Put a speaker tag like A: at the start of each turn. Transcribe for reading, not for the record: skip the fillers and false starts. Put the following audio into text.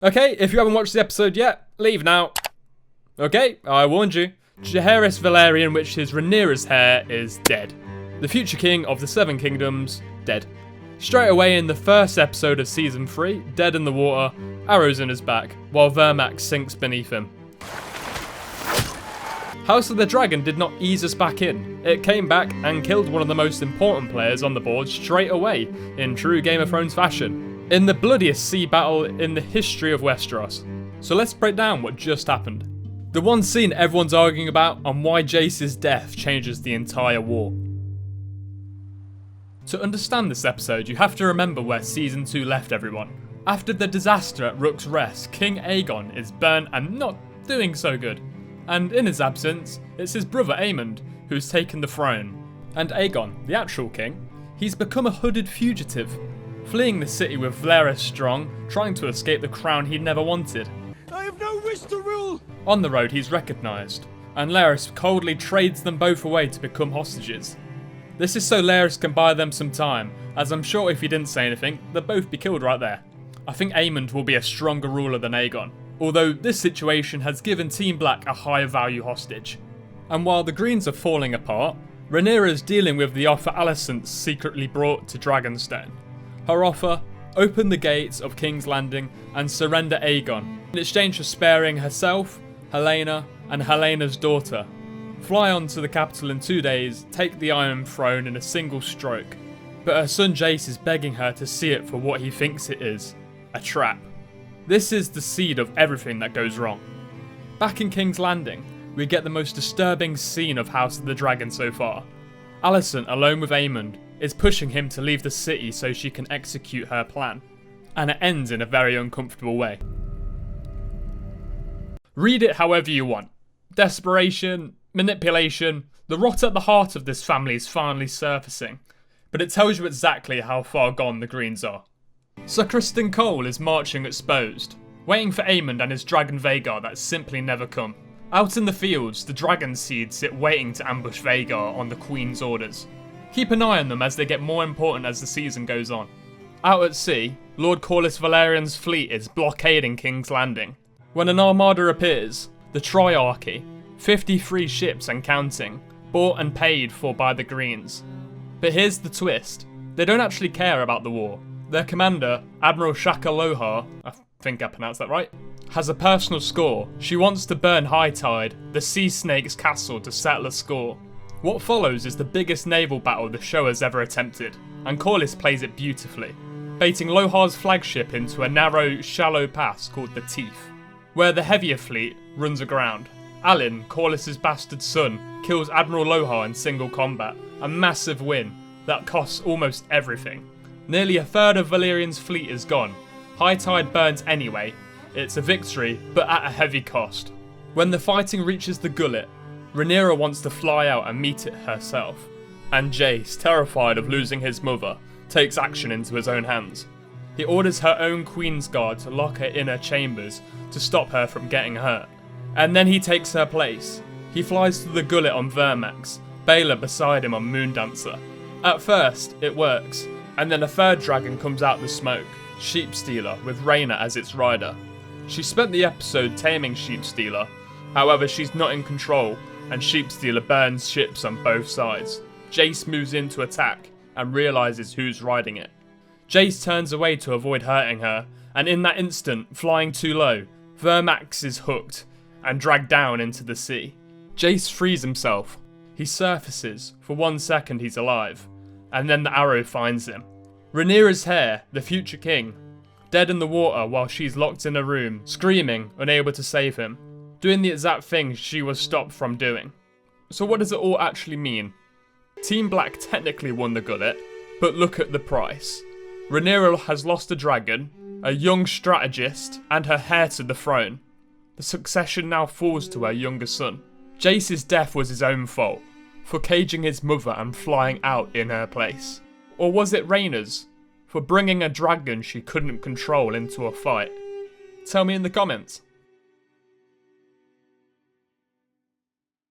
A: Okay, if you haven't watched the episode yet, leave now. Okay, I warned you. Jaehaerys Velaryon, which is Rhaenyra's heir, is dead. The future king of the Seven Kingdoms, dead. Straight away in the first episode of Season 3, dead in the water, arrows in his back, while Vermax sinks beneath him. House of the Dragon did not ease us back in. It came back and killed one of the most important players on the board straight away, in true Game of Thrones fashion, in the bloodiest sea battle in the history of Westeros. So let's break down what just happened. The one scene everyone's arguing about and why Jace's death changes the entire war. To understand this episode, you have to remember where Season 2 left everyone. After the disaster at Rook's Rest, King Aegon is burnt and not doing so good. And in his absence, it's his brother Aemond who's taken the throne. And Aegon, the actual king, he's become a hooded fugitive, fleeing the city with Varys strong, trying to escape the crown he'd never wanted.
B: I have no wish to rule!
A: On the road, he's recognised, and Larys coldly trades them both away to become hostages. This is so Larys can buy them some time, as I'm sure if he didn't say anything, they'd both be killed right there. I think Aemond will be a stronger ruler than Aegon, although this situation has given Team Black a higher value hostage. And while the Greens are falling apart, Rhaenyra is dealing with the offer Alicent secretly brought to Dragonstone. Her offer: open the gates of King's Landing and surrender Aegon, in exchange for sparing herself, Helaena, and Helena's daughter. Fly on to the capital in 2 days, take the Iron Throne in a single stroke. But her son Jace is begging her to see it for what he thinks it is: a trap. This is the seed of everything that goes wrong. Back in King's Landing, we get the most disturbing scene of House of the Dragon so far. Alicent, alone with Aemond, is pushing him to leave the city so she can execute her plan. And it ends in a very uncomfortable way. Read it however you want. Desperation, manipulation, the rot at the heart of this family is finally surfacing. But it tells you exactly how far gone the Greens are. Sir Criston Cole is marching exposed, waiting for Aemond and his dragon Vhagar that simply never come. Out in the fields, the dragon seeds sit waiting to ambush Vhagar on the Queen's orders. Keep an eye on them as they get more important as the season goes on. Out at sea, Lord Corlys Velaryon's fleet is blockading King's Landing. When an armada appears, the Triarchy, 53 ships and counting, bought and paid for by the Greens. But here's the twist: they don't actually care about the war. Their commander, Admiral Shaka Lohar, I think I pronounced that right, has a personal score. She wants to burn High Tide, the Sea Snake's castle, to settle a score. What follows is the biggest naval battle the show has ever attempted, and Corlys plays it beautifully, baiting Lohar's flagship into a narrow, shallow pass called the Teeth, where the heavier fleet runs aground. Alyn, Corlys' bastard son, kills Admiral Lohar in single combat, a massive win that costs almost everything. Nearly a third of Valyrian's fleet is gone. High Tide burns anyway. It's a victory, but at a heavy cost. When the fighting reaches the Gullet, Rhaenyra wants to fly out and meet it herself. And Jace, terrified of losing his mother, takes action into his own hands. He orders her own Queen's Guard to lock her in her chambers to stop her from getting hurt. And then he takes her place. He flies to the Gullet on Vermax, Baelor beside him on Moondancer. At first, it works, and then a third dragon comes out the smoke, Sheepstealer, with Rhaenyra as its rider. She spent the episode taming Sheepstealer, however she's not in control, and Sheepstealer burns ships on both sides. Jace moves in to attack, and realises who's riding it. Jace turns away to avoid hurting her, and in that instant, flying too low, Vermax is hooked, and dragged down into the sea. Jace frees himself. He surfaces, for 1 second he's alive, and then the arrow finds him. Rhaenyra's heir, the future king, dead in the water while she's locked in a room, screaming, unable to save him, doing the exact thing she was stopped from doing. So what does it all actually mean? Team Black technically won the Gullet, but look at the price. Rhaenyra has lost a dragon, a young strategist, and her heir to the throne. The succession now falls to her younger son. Jace's death was his own fault, for caging his mother and flying out in her place. Or was it Rhaenyra's, for bringing a dragon she couldn't control into a fight? Tell me in the comments.